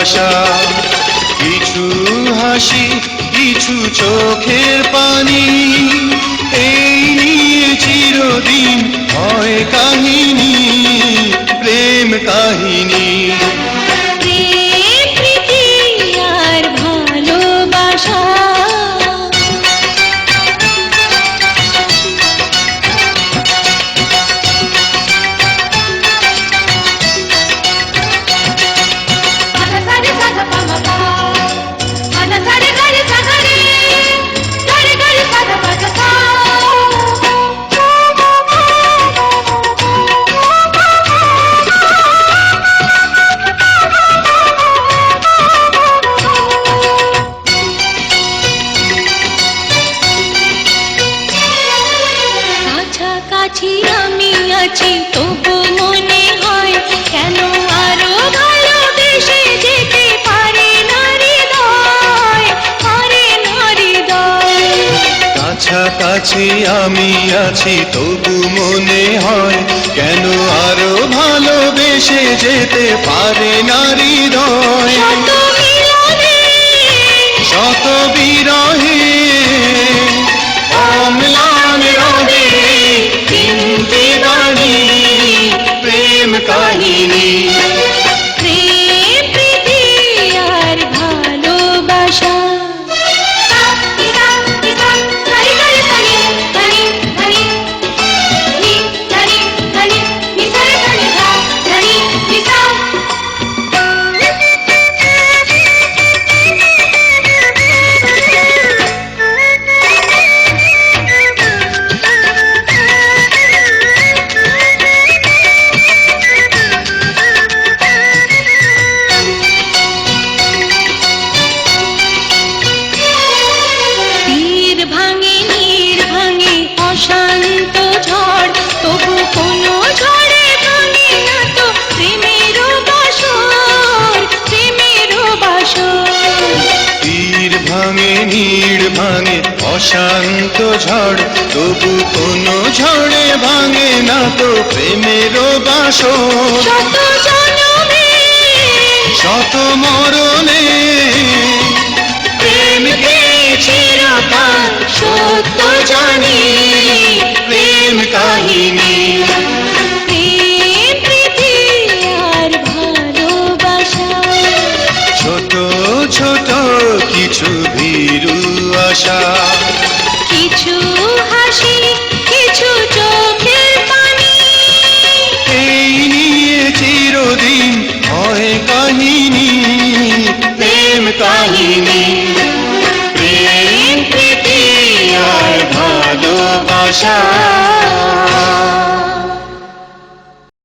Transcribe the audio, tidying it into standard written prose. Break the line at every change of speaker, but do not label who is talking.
ভালোবাসা। কিছু হাসি, কিছু চোখের পানি, এই নিয়ে চিরদিন হয় কাহিনী, প্রেম কাহিনী।
প্রেম প্রীতি আর ভালোবাসা। কাছাকাছি আমি আছি তবু মনে হয় কেন আরো ভালোবেসে যেতে পারে না হৃদয়, পারে না হৃদয়।
কাছাকাছি আমি আছি তবু মনে হয় কেন আরো ভালোবেসে যেতে পারে না হৃদয়।
শত মিলনে,
শত বিরহে, অম্লান রবে তিনটি বাণী, প্রেম কাহিনী।
প্রেম প্রীতি আর ভালোবাসা। শান্ত ঝড় তবু কোনো ঝড়ে ভাঙে না তো প্রেমের বাসর, প্রেমের বাসর।
তীর ভাঙে নীড় ভাঙে অশান্ত ঝড় তবু কোনো ঝড়ে ভাঙে না তো প্রেমের বাসর।
শত জনমে,
শত মরণে প্রেমকে চিরকাল সত্য জানি, প্রেম কাহিনী।
প্রেম প্রীতি আর ভালোবাসা।
ছোট ছোট কিছু ভীরু আশা,
কিছু হাসি, কিছু চোখের পানি,
এই নিয়ে চিরদিন হয় কাহিনী, প্রেম কাহিনী। প্রেম প্রীতি আর ভালোবাসা।